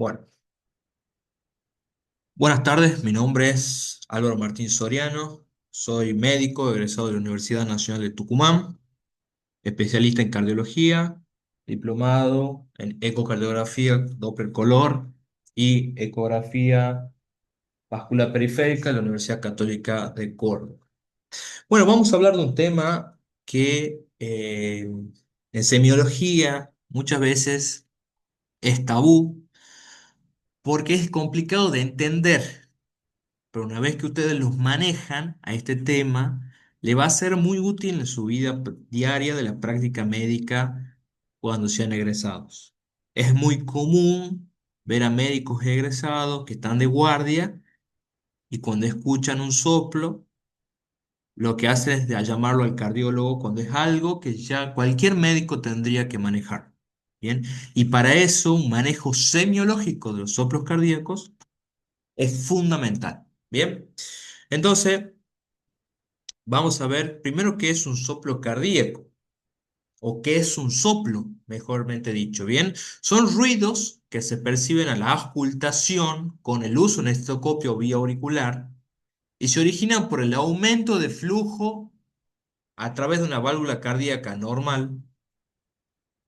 Bueno, buenas tardes, mi nombre es Álvaro Martín Soriano, soy médico egresado de la Universidad Nacional de Tucumán, especialista en cardiología, diplomado en ecocardiografía, Doppler color y ecografía vascular periférica de la Universidad Católica de Córdoba. Bueno, vamos a hablar de un tema que en semiología muchas veces es tabú porque es complicado de entender. Pero una vez que ustedes los manejan a este tema, le va a ser muy útil en su vida diaria de la práctica médica cuando sean egresados. Es muy común ver a médicos egresados que están de guardia y cuando escuchan un soplo, lo que hacen es de llamarlo al cardiólogo cuando es algo que ya cualquier médico tendría que manejar. Bien, y para eso un manejo semiológico de los soplos cardíacos es fundamental. Bien, entonces vamos a ver primero qué es un soplo cardíaco o qué es un soplo, mejormente dicho. Bien, son ruidos que se perciben a la auscultación con el uso de un estetoscopio vía auricular y se originan por el aumento de flujo a través de una válvula cardíaca normal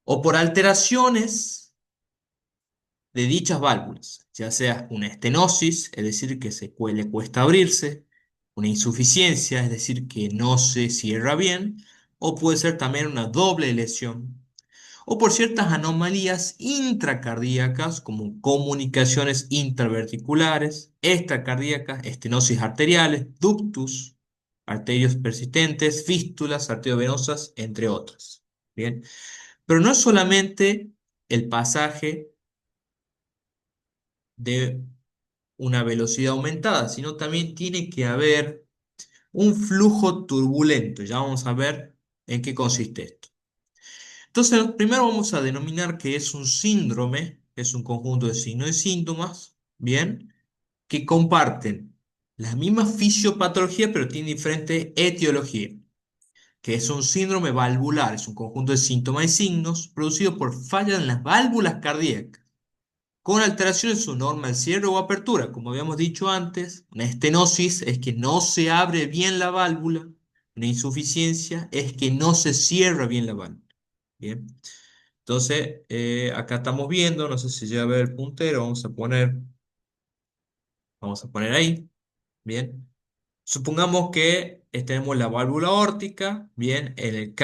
o por alteraciones de dichas válvulas, ya sea una estenosis, es decir, que le cuesta abrirse, una insuficiencia, es decir, que no se cierra bien, o puede ser también una doble lesión, o por ciertas anomalías intracardíacas como comunicaciones intraventriculares, extracardíacas, estenosis arteriales, ductus, arterias persistentes, fístulas arteriovenosas, entre otras. Bien, pero no es solamente el pasaje de una velocidad aumentada, sino también tiene que haber un flujo turbulento. Ya vamos a ver en qué consiste esto. Entonces, primero vamos a denominar que es un síndrome, es un conjunto de signos y síntomas, ¿bien? Que comparten la misma fisiopatología, pero tienen diferente etiología, que es un síndrome valvular, es un conjunto de síntomas y signos producido por fallas en las válvulas cardíacas con alteraciones en su normal cierre o apertura. Como habíamos dicho antes, una estenosis es que no se abre bien la válvula, una insuficiencia es que no se cierra bien la válvula. Bien, entonces acá estamos viendo, no sé si llega a ver el puntero, vamos a poner ahí, bien. Supongamos que tenemos la válvula aórtica, bien, en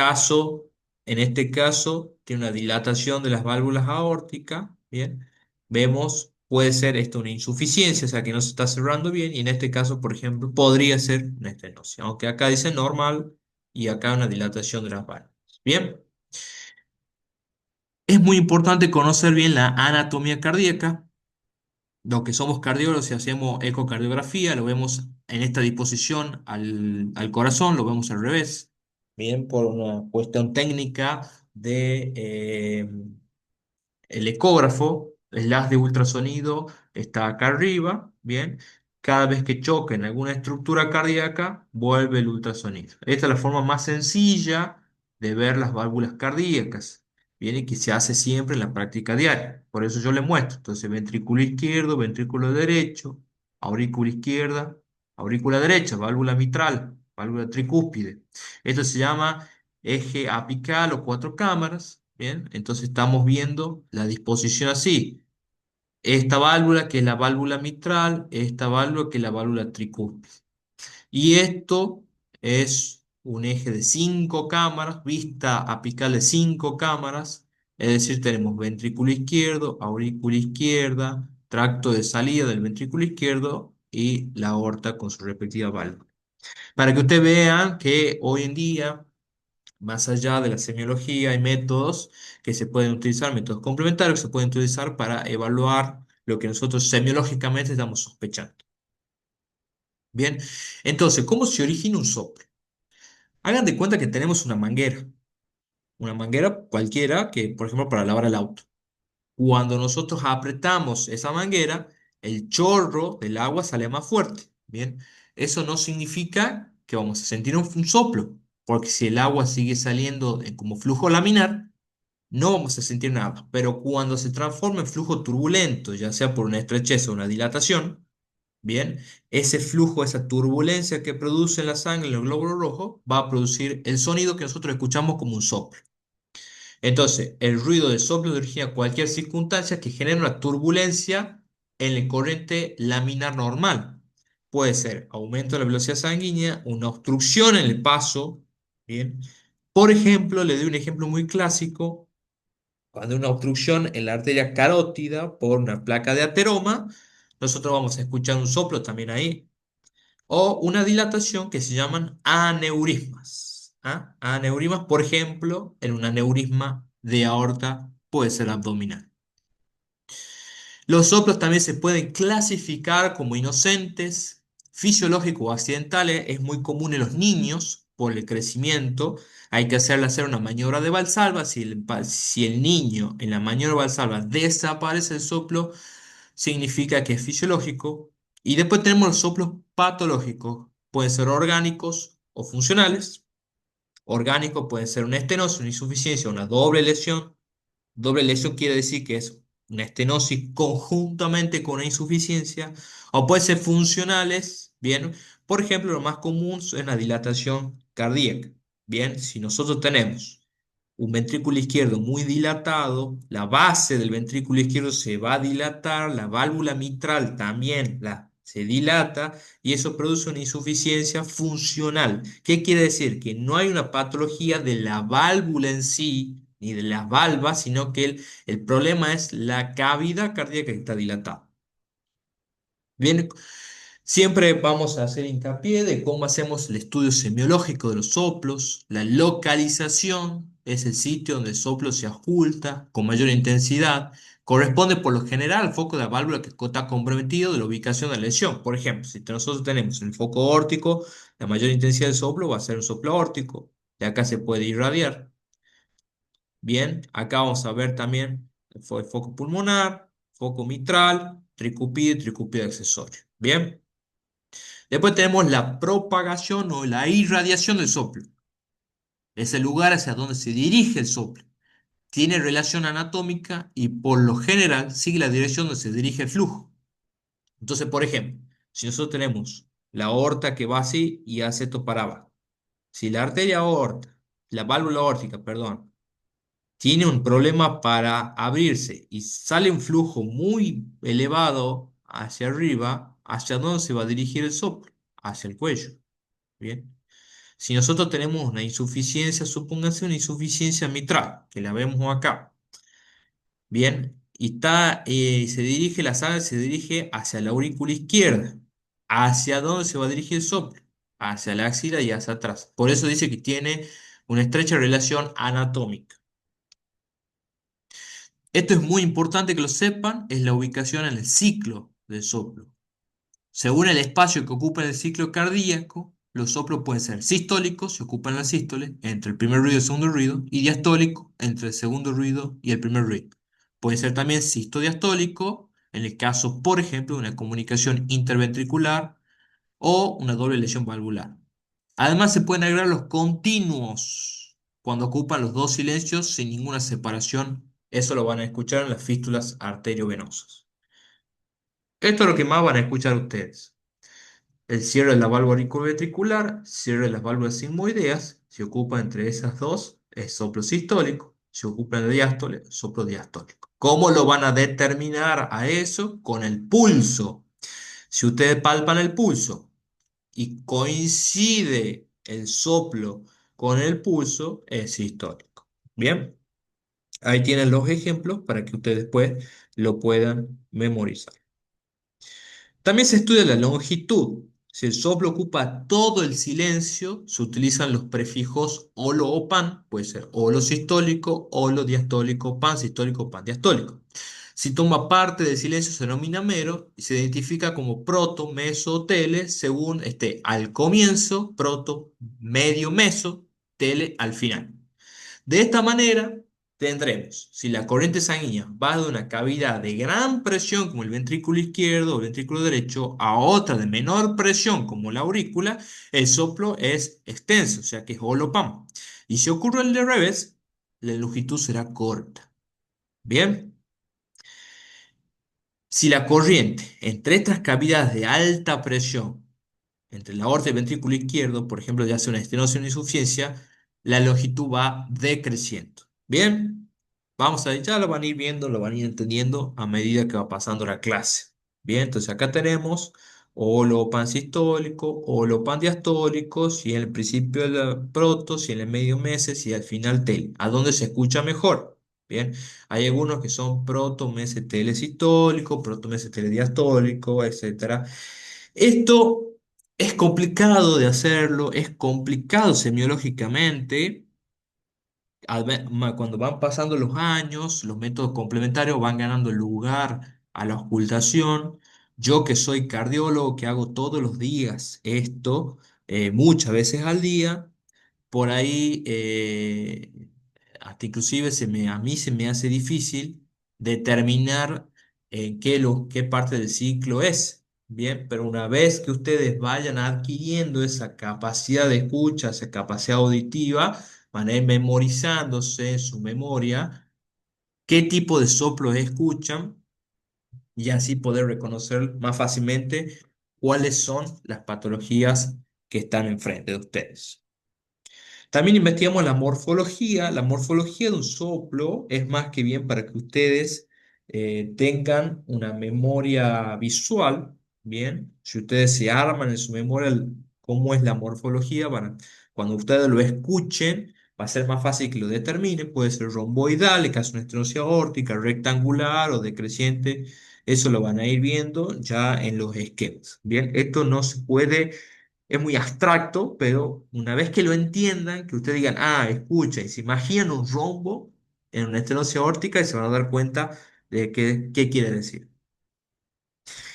este caso, tiene una dilatación de las válvulas aórticas, bien, vemos, puede ser esto una insuficiencia, o sea que no se está cerrando bien, y en este caso, por ejemplo, podría ser una estenosis, aunque acá dice normal y acá una dilatación de las válvulas, bien. Es muy importante conocer bien la anatomía cardíaca. Los que somos cardiólogos y hacemos ecocardiografía, lo vemos en esta disposición al corazón, lo vemos al revés. Bien, por una cuestión técnica de el ecógrafo, el haz de ultrasonido está acá arriba, bien. Cada vez que choca en alguna estructura cardíaca, vuelve el ultrasonido. Esta es la forma más sencilla de ver las válvulas cardíacas, bien, y que se hace siempre en la práctica diaria. Por eso yo le muestro. Entonces, ventrículo izquierdo, ventrículo derecho, aurícula izquierda, aurícula derecha, válvula mitral, válvula tricúspide. Esto se llama eje apical o cuatro cámaras, ¿bien? Entonces estamos viendo la disposición así. Esta válvula que es la válvula mitral, esta válvula que es la válvula tricúspide. Y esto es un eje de cinco cámaras, vista apical de cinco cámaras, es decir, tenemos ventrículo izquierdo, aurícula izquierda, tracto de salida del ventrículo izquierdo y la aorta con su respectiva válvula. Para que ustedes vean que hoy en día más allá de la semiología, hay métodos que se pueden utilizar, métodos complementarios que se pueden utilizar para evaluar lo que nosotros semiológicamente estamos sospechando. Bien, entonces, ¿cómo se origina un soplo? Hagan de cuenta que tenemos una manguera cualquiera que, por ejemplo, para lavar el auto. Cuando nosotros apretamos esa manguera, el chorro del agua sale más fuerte. Bien, eso no significa que vamos a sentir un soplo, porque si el agua sigue saliendo como flujo laminar, no vamos a sentir nada. Pero cuando se transforma en flujo turbulento, ya sea por una estrechez o una dilatación, bien, ese flujo, esa turbulencia que produce en la sangre, en el glóbulo rojo, va a producir el sonido que nosotros escuchamos como un soplo. Entonces, el ruido del soplo origina cualquier circunstancia que genere una turbulencia en el corriente laminar normal. Puede ser aumento de la velocidad sanguínea, una obstrucción en el paso, ¿bien? Por ejemplo, le doy un ejemplo muy clásico, cuando hay una obstrucción en la arteria carótida por una placa de ateroma, nosotros vamos a escuchar un soplo también ahí, o una dilatación que se llaman aneurismas. ¿Ah? Aneurismas, por ejemplo, en un aneurisma de aorta puede ser abdominal. Los soplos también se pueden clasificar como inocentes, fisiológicos o accidentales. Es muy común en los niños por el crecimiento. Hay que hacerle hacer una maniobra de Valsalva. Si el niño en la maniobra de Valsalva desaparece el soplo, significa que es fisiológico. Y después tenemos los soplos patológicos. Pueden ser orgánicos o funcionales. Orgánicos pueden ser una estenosis, una insuficiencia, una doble lesión. Doble lesión quiere decir que es una estenosis conjuntamente con una insuficiencia. O pueden ser funcionales, bien. Por ejemplo, lo más común es la dilatación cardíaca. Bien, si nosotros tenemos un ventrículo izquierdo muy dilatado, la base del ventrículo izquierdo se va a dilatar, la válvula mitral también se dilata y eso produce una insuficiencia funcional. ¿Qué quiere decir? Que no hay una patología de la válvula en sí, ni de las valvas, sino que el problema es la cavidad cardíaca que está dilatada. Bien, siempre vamos a hacer hincapié de cómo hacemos el estudio semiológico de los soplos. La localización es el sitio donde el soplo se oculta con mayor intensidad. Corresponde por lo general al foco de la válvula que está comprometido de la ubicación de la lesión. Por ejemplo, si nosotros tenemos el foco órtico, la mayor intensidad del soplo va a ser un soplo órtico. De acá se puede irradiar. Bien, acá vamos a ver también el foco pulmonar, foco mitral, tricúpide y tricúpide accesorio. Bien. Después tenemos la propagación o la irradiación del soplo. Es el lugar hacia donde se dirige el soplo. Tiene relación anatómica y por lo general sigue la dirección donde se dirige el flujo. Entonces, por ejemplo, si nosotros tenemos la aorta que va así y hace esto para abajo. Si la arteria aorta, la válvula aórtica, perdón, tiene un problema para abrirse y sale un flujo muy elevado hacia arriba, ¿hacia dónde se va a dirigir el soplo? Hacia el cuello. Bien. Si nosotros tenemos una insuficiencia, supónganse una insuficiencia mitral, que la vemos acá, bien, y se dirige la sangre, se dirige hacia la aurícula izquierda. ¿Hacia dónde se va a dirigir el soplo? Hacia la axila y hacia atrás. Por eso dice que tiene una estrecha relación anatómica. Esto es muy importante que lo sepan, es la ubicación en el ciclo del soplo. Según el espacio que ocupa en el ciclo cardíaco, los soplos pueden ser sistólicos, se ocupan en la sístole, entre el primer ruido y el segundo ruido, y diastólico, entre el segundo ruido y el primer ruido. Puede ser también sistodiastólico, en el caso, por ejemplo, de una comunicación interventricular o una doble lesión valvular. Además, se pueden agregar los continuos, cuando ocupan los dos silencios sin ninguna separación. Eso lo van a escuchar en las fístulas arteriovenosas. Esto es lo que más van a escuchar ustedes. El cierre de la válvula auriculoventricular, cierre de las válvulas sigmoideas, se ocupa entre esas dos, es soplo sistólico, se ocupa en la diástole, soplo diastólico. ¿Cómo lo van a determinar a eso? Con el pulso. Si ustedes palpan el pulso y coincide el soplo con el pulso, es sistólico. Bien, ahí tienen los ejemplos para que ustedes después lo puedan memorizar. También se estudia la longitud. Si el soplo ocupa todo el silencio, se utilizan los prefijos olo o pan, puede ser olo sistólico, olo diastólico, pan sistólico, pan diastólico. Si toma parte del silencio se denomina mero y se identifica como proto, meso, tele, según esté al comienzo, proto, medio, meso, tele al final. De esta manera, tendremos, si la corriente sanguínea va de una cavidad de gran presión como el ventrículo izquierdo o el ventrículo derecho a otra de menor presión como la aurícula, el soplo es extenso, o sea que es holopam. Y si ocurre el de revés, la longitud será corta. Bien, si la corriente entre estas cavidades de alta presión, entre la aorta y el ventrículo izquierdo, por ejemplo, ya sea una estenosis o una insuficiencia, la longitud va decreciendo. Bien, vamos a ya lo van a ir viendo, lo van a ir entendiendo a medida que va pasando la clase. Bien, entonces acá tenemos óvulo pansistólico, óvulo pandiastólico, si en el principio el proto, si en el medio meses y al final tel. ¿A dónde se escucha mejor? Bien, hay algunos que son proto meses telesistólico, proto meses telediastólico, etcétera. Esto es complicado de hacerlo, es complicado semiológicamente. Cuando van pasando los años, los métodos complementarios van ganando lugar a la ocultación. Yo que soy cardiólogo, que hago todos los días esto, muchas veces al día, por ahí, hasta inclusive a mí se me hace difícil determinar qué parte del ciclo es. Bien, pero una vez que ustedes vayan adquiriendo esa capacidad de escucha, esa capacidad auditiva, van a ir memorizándose en su memoria qué tipo de soplos escuchan y así poder reconocer más fácilmente cuáles son las patologías que están enfrente de ustedes. También investigamos la morfología. La morfología de un soplo es más que bien para que ustedes tengan una memoria visual. Bien, si ustedes se arman en su memoria cómo es la morfología, cuando ustedes lo escuchen, va a ser más fácil que lo determinen. Puede ser romboidal, en caso de una estenosis aórtica, rectangular o decreciente. Eso lo van a ir viendo ya en los esquemas. Bien, esto no se puede, es muy abstracto, pero una vez que lo entiendan, que ustedes digan, ah, escucha, y se imaginan un rombo en una estenosis aórtica y se van a dar cuenta de qué quiere decir.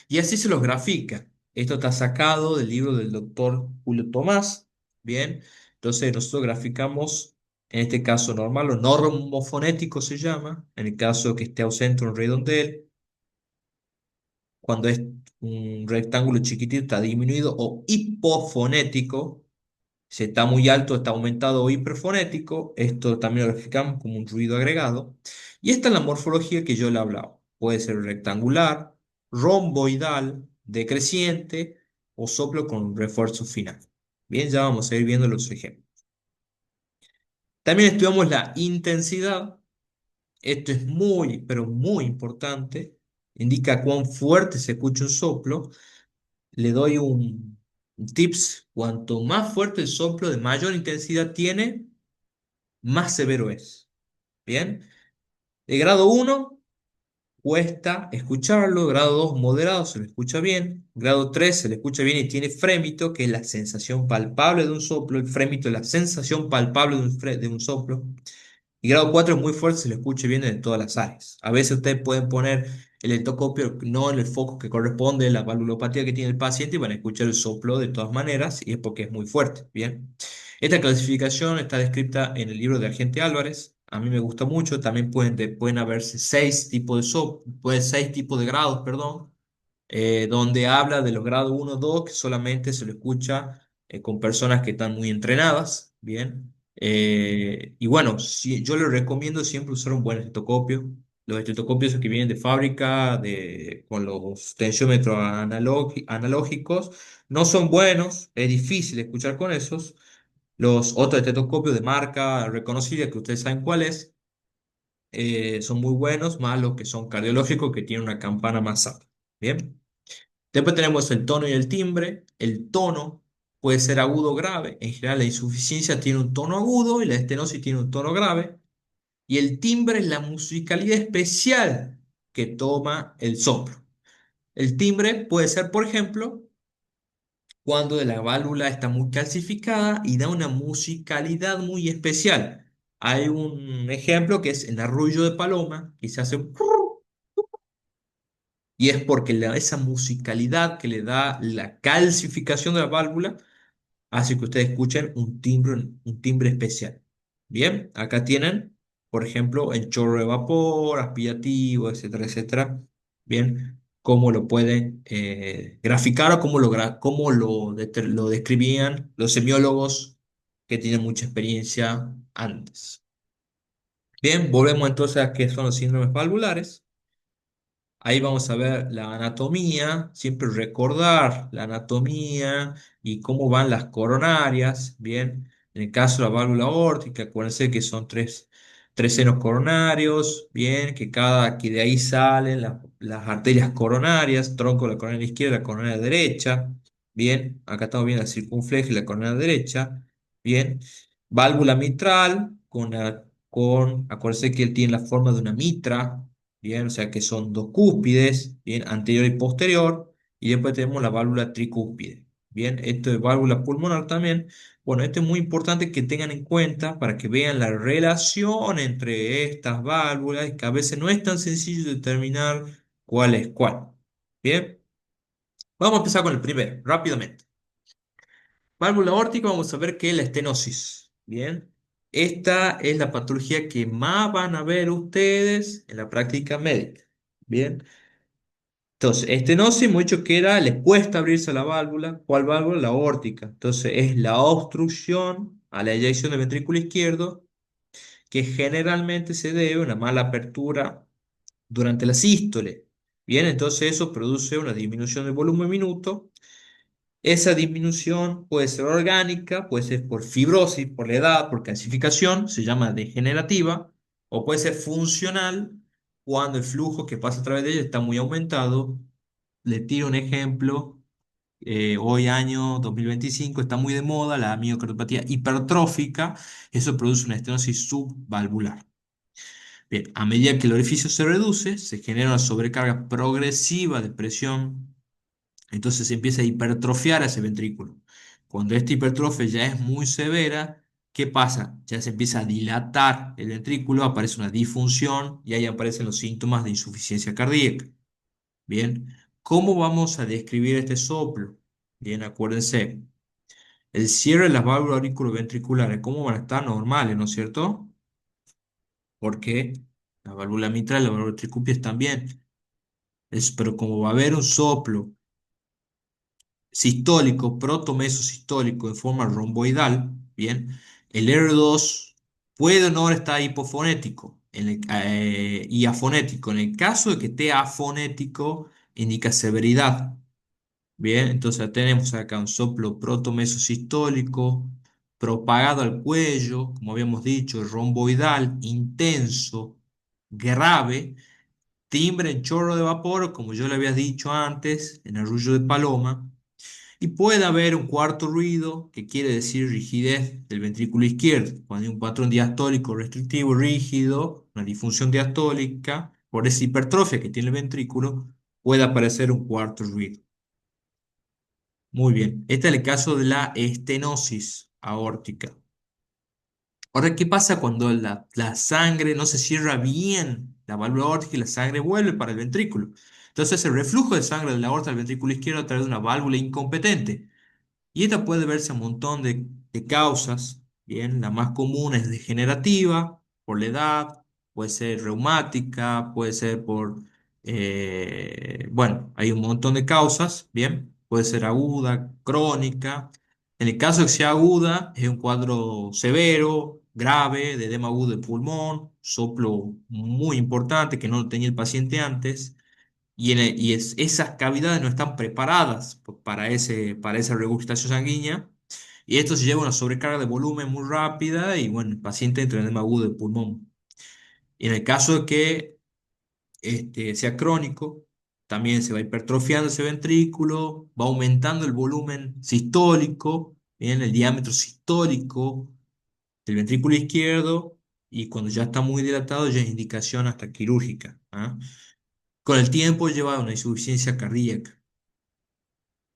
Y así se los grafica. Esto está sacado del libro del doctor Julio Tomás. Bien, entonces nosotros graficamos, en este caso normal, o normofonético se llama, en el caso que esté ausente un redondel, cuando es un rectángulo chiquitito está disminuido, o hipofonético. Si está muy alto, está aumentado o hiperfonético. Esto también lo graficamos como un ruido agregado. Y esta es la morfología que yo le hablaba. Puede ser rectangular, romboidal, decreciente o soplo con refuerzo final. Bien, ya vamos a ir viendo los ejemplos. También estudiamos la intensidad. Esto es muy, pero muy importante. Indica cuán fuerte se escucha un soplo. Le doy un tips. Cuanto más fuerte el soplo, de mayor intensidad tiene, más severo es. Bien, de grado 1 cuesta escucharlo, grado 2 moderado se lo escucha bien, grado 3 se le escucha bien y tiene frémito, que es la sensación palpable de un soplo, el frémito es la sensación palpable de un soplo, y grado 4 es muy fuerte, se le escucha bien en todas las áreas. A veces ustedes pueden poner el electroscopio no en el foco que corresponde a la valvulopatía que tiene el paciente y van a escuchar el soplo de todas maneras, y es porque es muy fuerte. Bien. Esta clasificación está descrita en el libro de Argente Álvarez. A mí me gusta mucho. También pueden haberse seis tipos de seis tipos de grados, perdón, donde habla de los grados 1 2 que solamente se lo escucha con personas que están muy entrenadas, ¿bien? Y bueno, yo les recomiendo siempre usar un buen estetoscopio. Los estetoscopios que vienen de fábrica, con los tensiómetros analógicos, no son buenos, es difícil escuchar con esos. Los otros estetoscopios de marca reconocida, que ustedes saben cuál es, son muy buenos, más los que son cardiológicos, que tienen una campana más alta. Bien. Después tenemos el tono y el timbre. El tono puede ser agudo o grave. En general, la insuficiencia tiene un tono agudo y la estenosis tiene un tono grave. Y el timbre es la musicalidad especial que toma el soplo. El timbre puede ser, por ejemplo, cuando la válvula está muy calcificada y da una musicalidad muy especial. Hay un ejemplo que es el arrullo de paloma, que se hace y es porque esa musicalidad que le da la calcificación de la válvula hace que ustedes escuchen un timbre especial. Bien, acá tienen, por ejemplo, el chorro de vapor, aspirativo, etcétera, etcétera. Bien, cómo lo pueden graficar o lo describían los semiólogos que tienen mucha experiencia antes. Bien, volvemos entonces a qué son los síndromes valvulares. Ahí vamos a ver la anatomía, siempre recordar la anatomía y cómo van las coronarias. Bien, en el caso de la válvula aórtica, acuérdense que son tres senos coronarios. Bien, que de ahí salen las arterias coronarias, tronco de la coronaria izquierda, la coronaria derecha. Bien, acá estamos viendo la circunfleja y la coronaria derecha. Bien, válvula mitral acuérdense que él tiene la forma de una mitra. Bien, o sea que son dos cúspides, bien, anterior y posterior, y después tenemos la válvula tricúspide. Bien, esto es válvula pulmonar también. Bueno, esto es muy importante que tengan en cuenta para que vean la relación entre estas válvulas, que a veces no es tan sencillo determinar cuál es cuál. Bien, vamos a empezar con el primero, rápidamente. Válvula aórtica, vamos a ver qué es la estenosis. Bien, esta es la patología que más van a ver ustedes en la práctica médica. Bien. Entonces, estenosis, hemos dicho que les cuesta abrirse la válvula. ¿Cuál válvula? La aórtica. Entonces, es la obstrucción a la eyección del ventrículo izquierdo que generalmente se debe a una mala apertura durante la sístole. Bien, entonces eso produce una disminución del volumen minuto. Esa disminución puede ser orgánica, puede ser por fibrosis, por la edad, por calcificación, se llama degenerativa, o puede ser funcional cuando el flujo que pasa a través de ella está muy aumentado. Le tiro un ejemplo. Hoy año 2025 está muy de moda la miocardiopatía hipertrófica. Eso produce una estenosis subvalvular. Bien, a medida que el orificio se reduce, se genera una sobrecarga progresiva de presión. Entonces se empieza a hipertrofiar ese ventrículo. Cuando esta hipertrofia ya es muy severa, ¿qué pasa? Ya se empieza a dilatar el ventrículo, aparece una disfunción y ahí aparecen los síntomas de insuficiencia cardíaca. Bien, ¿cómo vamos a describir este soplo? Bien, acuérdense, el cierre de las válvulas auriculoventriculares, ¿cómo van a estar? Normales, ¿no es cierto? Porque la válvula mitral y la válvula tricúpide están bien. Pero como va a haber un soplo sistólico, protomesosistólico en forma romboidal, bien, el R2 puede o no estar hipofonético y afonético. En el caso de que esté afonético, indica severidad. Bien, entonces tenemos acá un soplo protomesosistólico propagado al cuello, como habíamos dicho, romboidal, intenso, grave, timbre en chorro de vapor, como yo le había dicho antes, en arrullo de paloma, y puede haber un cuarto ruido, que quiere decir rigidez del ventrículo izquierdo. Cuando hay un patrón diastólico restrictivo rígido, una disfunción diastólica, por esa hipertrofia que tiene el ventrículo, puede aparecer un cuarto ruido. Muy bien, este es el caso de la estenosis aórtica. Ahora, ¿qué pasa cuando la sangre no se cierra bien, la válvula aórtica y la sangre vuelve para el ventrículo? Entonces, el reflujo de sangre de la aorta al ventrículo izquierdo a través de una válvula incompetente. Y esta puede verse a un montón de causas. Bien, la más común es degenerativa, por la edad, puede ser reumática, puede ser bueno, hay un montón de causas. Bien, puede ser aguda, crónica. En el caso de que sea aguda, es un cuadro severo, grave, de edema agudo de pulmón, soplo muy importante que no lo tenía el paciente antes. Esas cavidades no están preparadas para esa regurgitación sanguínea. Y esto se lleva a una sobrecarga de volumen muy rápida y bueno, el paciente entra en edema agudo de pulmón. Y en el caso de que sea crónico, también se va hipertrofiando ese ventrículo, va aumentando el volumen sistólico, bien, el diámetro sistólico del ventrículo izquierdo, y cuando ya está muy dilatado ya es indicación hasta quirúrgica. ¿Ah? Con el tiempo lleva a una insuficiencia cardíaca.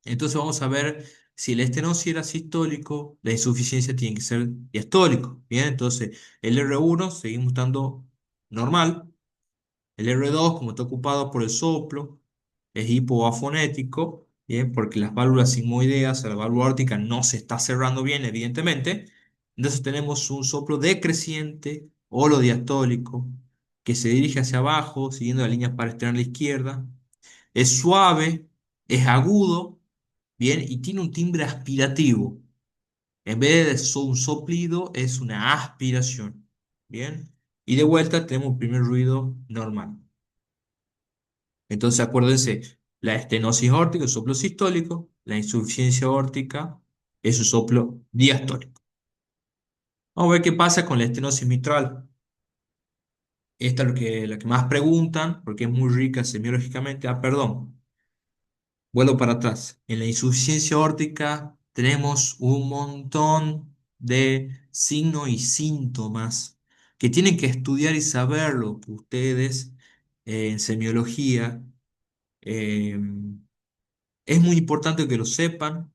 Entonces vamos a ver si el estenosis era sistólico, la insuficiencia tiene que ser diastólico. Bien, entonces el R1 seguimos estando normal. El R2, como está ocupado por el soplo, es hipoafonético. Bien, porque las válvulas sigmoideas, la válvula aórtica no se está cerrando bien, evidentemente. Entonces tenemos un soplo decreciente, holodiastólico, que se dirige hacia abajo, siguiendo la línea paresternal a la izquierda. Es suave, es agudo, bien, y tiene un timbre aspirativo. En vez de un soplido, es una aspiración. Bien. Y de vuelta tenemos un primer ruido normal. Entonces acuérdense, la estenosis aórtica es un soplo sistólico, la insuficiencia aórtica es un soplo diastólico. Vamos a ver qué pasa con la estenosis mitral. Esta es la que más preguntan, porque es muy rica semiológicamente. Ah, perdón, vuelvo para atrás. En la insuficiencia aórtica tenemos un montón de signos y síntomas que tienen que estudiar y saberlo ustedes en semiología. Eh, es muy importante que lo sepan.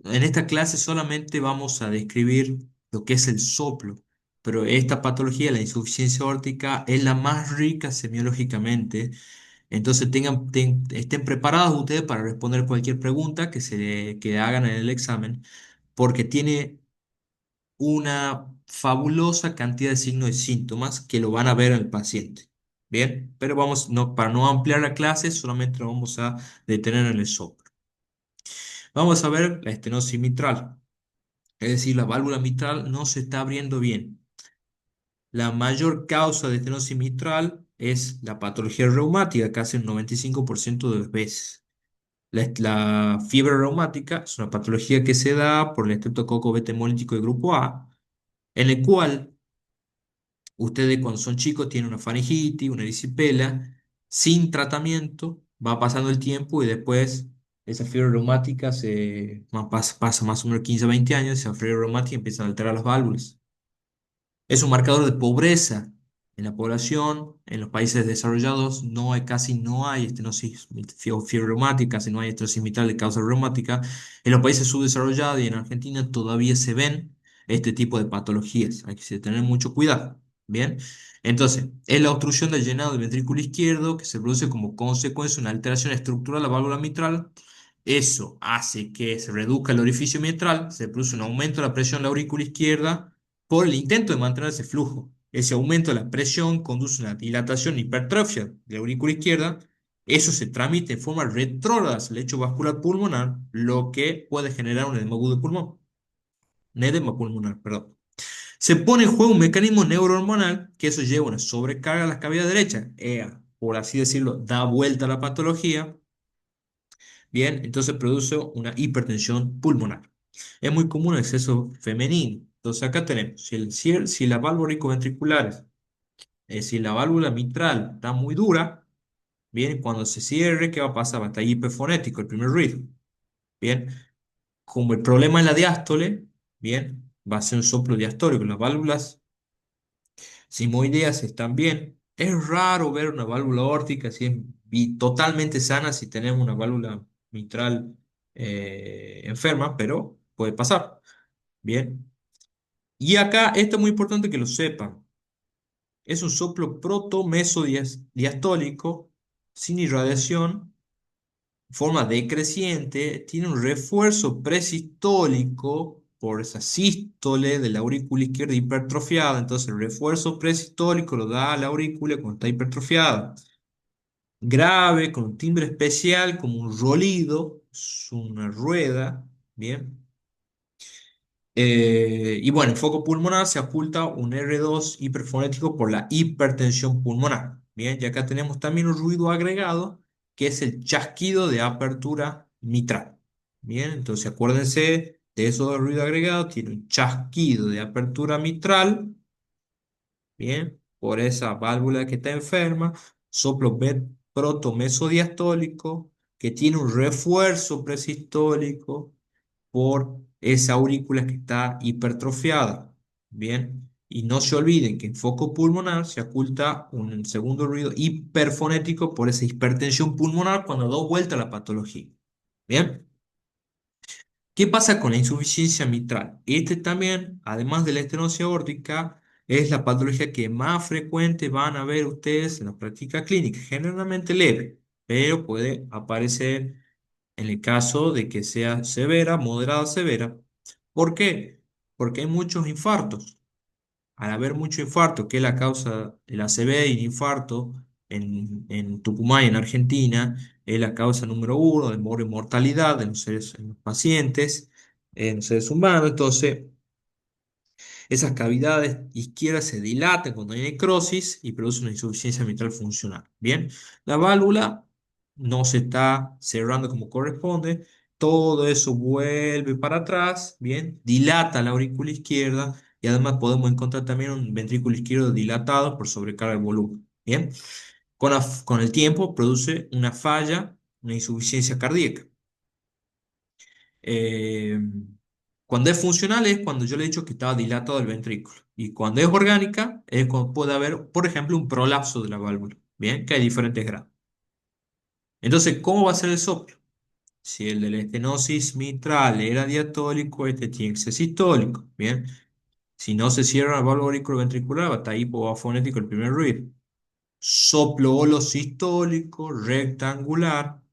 En esta clase solamente vamos a describir lo que es el soplo, pero esta patología, la insuficiencia aórtica, es la más rica semiológicamente. Entonces estén preparados ustedes para responder cualquier pregunta que hagan en el examen, porque tiene una fabulosa cantidad de signos y síntomas que lo van a ver en el paciente. Bien, pero vamos, no, para no ampliar la clase, solamente lo vamos a detener en el soplo. Vamos a ver la estenosis mitral. Es decir, la válvula mitral no se está abriendo bien. La mayor causa de estenosis mitral es la patología reumática, casi el 95% de las veces. La fiebre reumática es una patología que se da por el estreptococo beta hemolítico de grupo A, en el cual ustedes cuando son chicos tienen una faringitis, una erisipela, sin tratamiento, va pasando el tiempo y después esa fiebre reumática pasa más o menos 15 a 20 años, esa fiebre reumática empieza a alterar las válvulas. Es un marcador de pobreza en la población. En los países desarrollados casi no hay estenosis o fiebre reumática, casi no hay estenosis mitral de causa reumática. En los países subdesarrollados y en Argentina todavía se ven este tipo de patologías. Hay que tener mucho cuidado. Bien, entonces, es la obstrucción del llenado del ventrículo izquierdo que se produce como consecuencia de una alteración estructural de la válvula mitral. Eso hace que se reduzca el orificio mitral, se produce un aumento de la presión en la aurícula izquierda por el intento de mantener ese flujo. Ese aumento de la presión conduce a una dilatación y hipertrofia de la aurícula izquierda. Eso se tramite en forma retrógrada hacia el lecho vascular pulmonar, lo que puede generar un edema agudo de pulmón. Un edema pulmonar, perdón. Se pone en juego un mecanismo neurohormonal que eso lleva a una sobrecarga a la cavidad derecha. Por así decirlo, da vuelta a la patología. Bien, entonces produce una hipertensión pulmonar. Es muy común el exceso femenino. Entonces acá tenemos, si la válvula ventriculares, si la válvula mitral está muy dura, bien, cuando se cierre, ¿qué va a pasar? Va a estar hiperfonético, el primer ruido. Bien, como el problema es la diástole, bien, va a ser un soplo diastólico. Las válvulas simoideas están bien. Es raro ver una válvula aórtica así totalmente sana si tenemos una válvula mitral enferma, pero puede pasar. Bien. Y acá esto es muy importante que lo sepan. Es un soplo proto-mesodiastólico, sin irradiación, forma decreciente, tiene un refuerzo presistólico por esa sístole de la aurícula izquierda hipertrofiada. Entonces, el refuerzo presistólico lo da a la aurícula cuando está hipertrofiada. Grave, con un timbre especial, como un rolido, es una rueda, ¿bien? Y bueno, en foco pulmonar se oculta un R2 hiperfonético por la hipertensión pulmonar. Bien, y acá tenemos también un ruido agregado que es el chasquido de apertura mitral. Bien, entonces acuérdense de eso del ruido agregado, tiene un chasquido de apertura mitral, bien, por esa válvula que está enferma, soplo protomesodiastólico que tiene un refuerzo presistólico por esa aurícula que está hipertrofiada. Bien, y no se olviden que en foco pulmonar se oculta un segundo ruido hiperfonético por esa hipertensión pulmonar cuando da vuelta la patología. Bien, ¿qué pasa con la insuficiencia mitral? Este también, además de la estenosis aórtica, es la patología que más frecuente van a ver ustedes en la práctica clínica, generalmente leve, pero puede aparecer en el caso de que sea severa, moderada, severa. ¿Por qué? Porque hay muchos infartos. Al haber mucho infarto, que es la causa de la ACV y el infarto en Tucumán y en Argentina, es la causa número uno de mortalidad en los pacientes, en los seres humanos. Entonces, Esas cavidades izquierdas se dilatan cuando hay necrosis y produce una insuficiencia mitral funcional. Bien, la válvula no se está cerrando como corresponde, todo eso vuelve para atrás, bien, dilata la aurícula izquierda y además podemos encontrar también un ventrículo izquierdo dilatado por sobrecarga del volumen. Bien, con el tiempo produce una falla, una insuficiencia cardíaca. Eh, Cuando es funcional es cuando yo le he dicho que estaba dilatado el ventrículo. Y cuando es orgánica es cuando puede haber, por ejemplo, un prolapso de la válvula. Bien, que hay diferentes grados. Entonces, ¿cómo va a ser el soplo? Si el de la estenosis mitral era diastólico, este tiene que ser sistólico. Bien, si no se cierra la válvula auriculoventricular, va a estar hipoafonético el primer ruido. Soplo holosistólico rectangular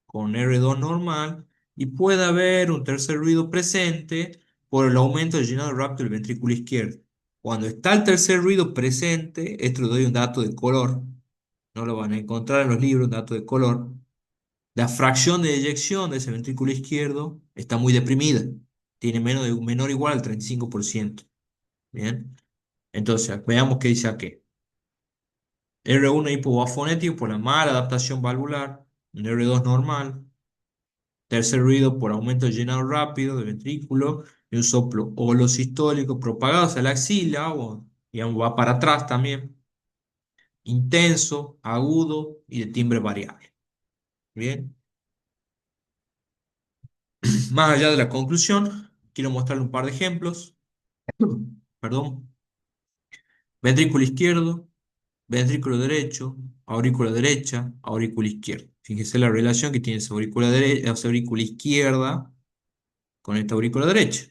con R2 normal y puede haber un tercer ruido presente por el aumento del llenado rápido del ventrículo izquierdo. Cuando está el tercer ruido presente, esto le doy un dato de color, no lo van a encontrar en los libros, un dato de color. La fracción de eyección de ese ventrículo izquierdo está muy deprimida, tiene menor o igual al 35%. Bien, entonces veamos qué dice aquí. R1 hipoafonético por la mala adaptación valvular, un R2 normal, tercer ruido por aumento de llenado rápido del ventrículo y un soplo holosistólico propagado hacia la axila o digamos, va para atrás también, intenso, agudo y de timbre variable. Bien, más allá de la conclusión, quiero mostrarle un par de ejemplos. Perdón, ventrículo izquierdo, ventrículo derecho, aurícula derecha, aurícula izquierda. Fíjese la relación que tiene esa aurícula derecha, esa aurícula izquierda con esta aurícula derecha.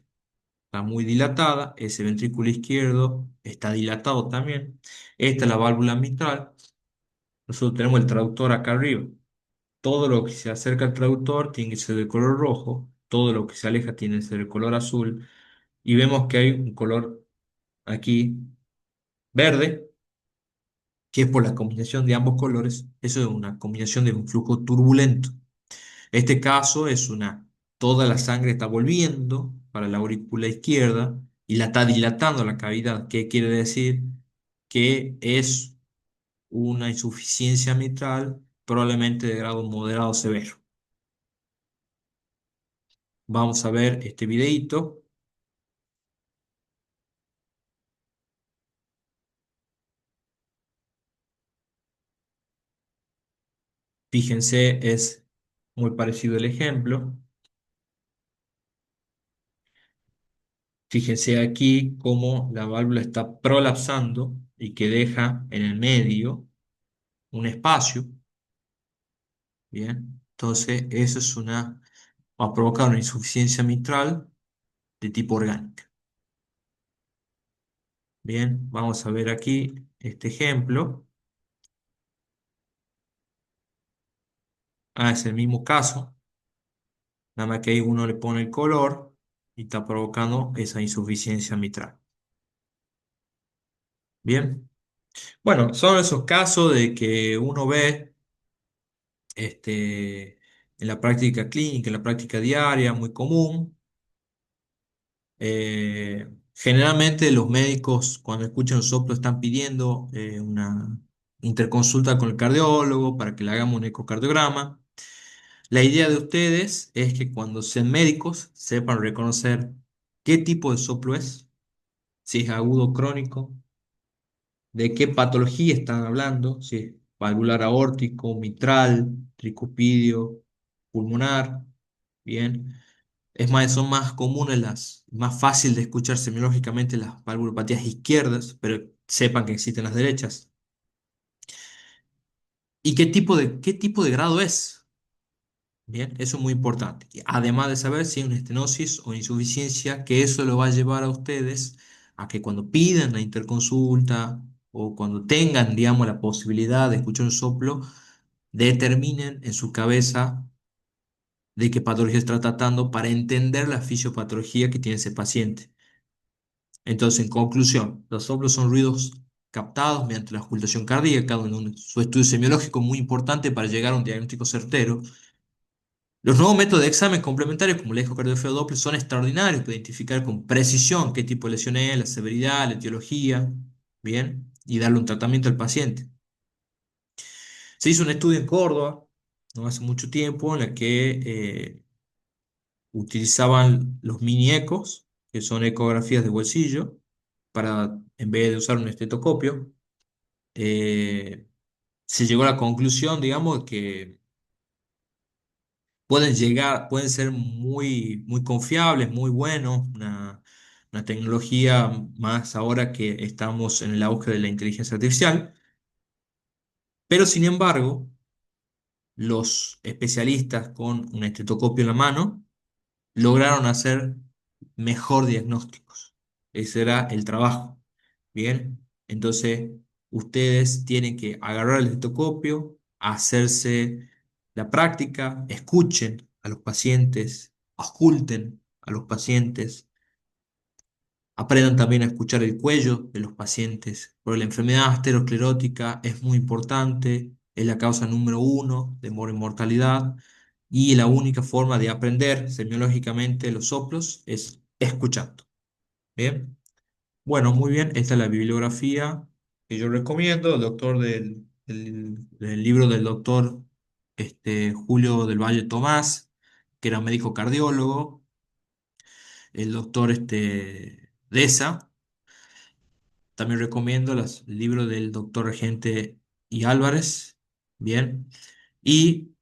Está muy dilatada, ese ventrículo izquierdo está dilatado también. Esta es la válvula mitral. Nosotros tenemos el traductor acá arriba. Todo lo que se acerca al traductor tiene que ser de color rojo, todo lo que se aleja tiene que ser de color azul. Y vemos que hay un color aquí verde, que es por la combinación de ambos colores. Eso es una combinación de un flujo turbulento. Este caso es toda la sangre está volviendo para la aurícula izquierda y la está dilatando la cavidad. ¿Qué quiere decir? Que es una insuficiencia mitral, probablemente de grado moderado severo. Vamos a ver este videíto. Fíjense, es muy parecido el ejemplo. Fíjense aquí cómo la válvula está prolapsando y que deja en el medio un espacio. Bien, entonces eso va a provocar una insuficiencia mitral de tipo orgánica. Bien, vamos a ver aquí este ejemplo. Es el mismo caso, nada más que ahí uno le pone el color y está provocando esa insuficiencia mitral. Bien, bueno, son esos casos de que uno ve en la práctica clínica, en la práctica diaria, muy común. Generalmente los médicos cuando escuchan un soplo están pidiendo una interconsulta con el cardiólogo para que le hagamos un ecocardiograma. La idea de ustedes es que cuando sean médicos sepan reconocer qué tipo de soplo es, si es agudo o crónico, de qué patología están hablando, si es valvular aórtico, mitral, tricupidio, pulmonar, bien. Es más, son más comunes más fácil de escuchar semiológicamente las valvulopatías izquierdas, pero sepan que existen las derechas. ¿Y qué tipo de grado es? Bien, eso es muy importante. Y además de saber si hay una estenosis o insuficiencia, que eso lo va a llevar a ustedes a que cuando pidan la interconsulta o cuando tengan, digamos, la posibilidad de escuchar un soplo, determinen en su cabeza de qué patología está tratando para entender la fisiopatología que tiene ese paciente. Entonces, en conclusión, los soplos son ruidos captados mediante la auscultación cardíaca, donde su estudio semiológico es muy importante para llegar a un diagnóstico certero. Los nuevos métodos de examen complementarios como el ecocardiografía son extraordinarios para identificar con precisión qué tipo de lesión es, la severidad, la etiología, bien, y darle un tratamiento al paciente. Se hizo un estudio en Córdoba, no hace mucho tiempo, en el que utilizaban los mini ecos, que son ecografías de bolsillo, para, en vez de usar un estetoscopio, eh, se llegó a la conclusión, digamos, que pueden ser muy confiables, muy buenos, una tecnología más ahora que estamos en el auge de la inteligencia artificial, pero sin embargo, los especialistas con un estetoscopio en la mano lograron hacer mejor diagnósticos. Ese era el trabajo. Bien, entonces ustedes tienen que agarrar el estetoscopio, hacerse la práctica, escuchen a los pacientes, oculten a los pacientes, aprendan también a escuchar el cuello de los pacientes, porque la enfermedad aterosclerótica es muy importante, es la causa número uno de mortalidad y la única forma de aprender semiológicamente los soplos es escuchando. Bien, bueno, muy bien, esta es la bibliografía que yo recomiendo, el doctor del libro del doctor Julio del Valle Tomás, que era médico cardiólogo, el doctor Deza. También recomiendo el libro del doctor Regente y Álvarez, bien, y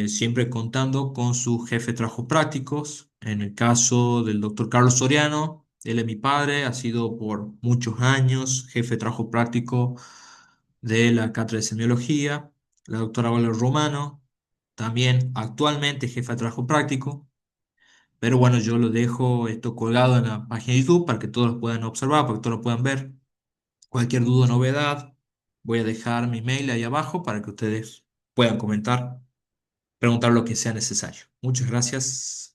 siempre contando con sus jefe de trabajo prácticos. En el caso del doctor Carlos Soriano, él es mi padre, ha sido por muchos años jefe de trabajo práctico de la cátedra de semiología. La doctora Valeria Romano, también actualmente jefa de trabajo práctico. Pero bueno, yo lo dejo esto colgado en la página de YouTube para que todos lo puedan observar, para que todos lo puedan ver. Cualquier duda o novedad, voy a dejar mi mail ahí abajo para que ustedes puedan comentar, preguntar lo que sea necesario. Muchas gracias.